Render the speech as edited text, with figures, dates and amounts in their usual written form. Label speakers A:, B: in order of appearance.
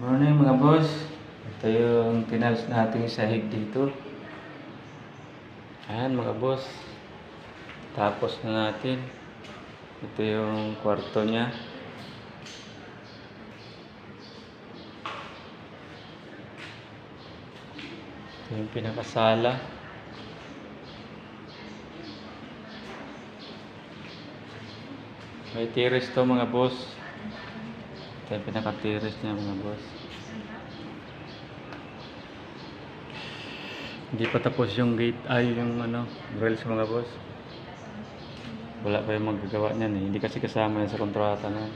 A: Morning mga boss. Ito yung tinalis nating sahig dito. Ayan mga boss. Tapos na natin. Ito yung kwarto niya. Ito yung pinakasala. May terrace to mga boss. Ito yung pinaka-terrace niya mga boss. Hindi pa tapos yung gate ay yung grills mga boss. Wala pa yung magagawa niyan eh. Hindi kasi kasama yan sa kontrata na.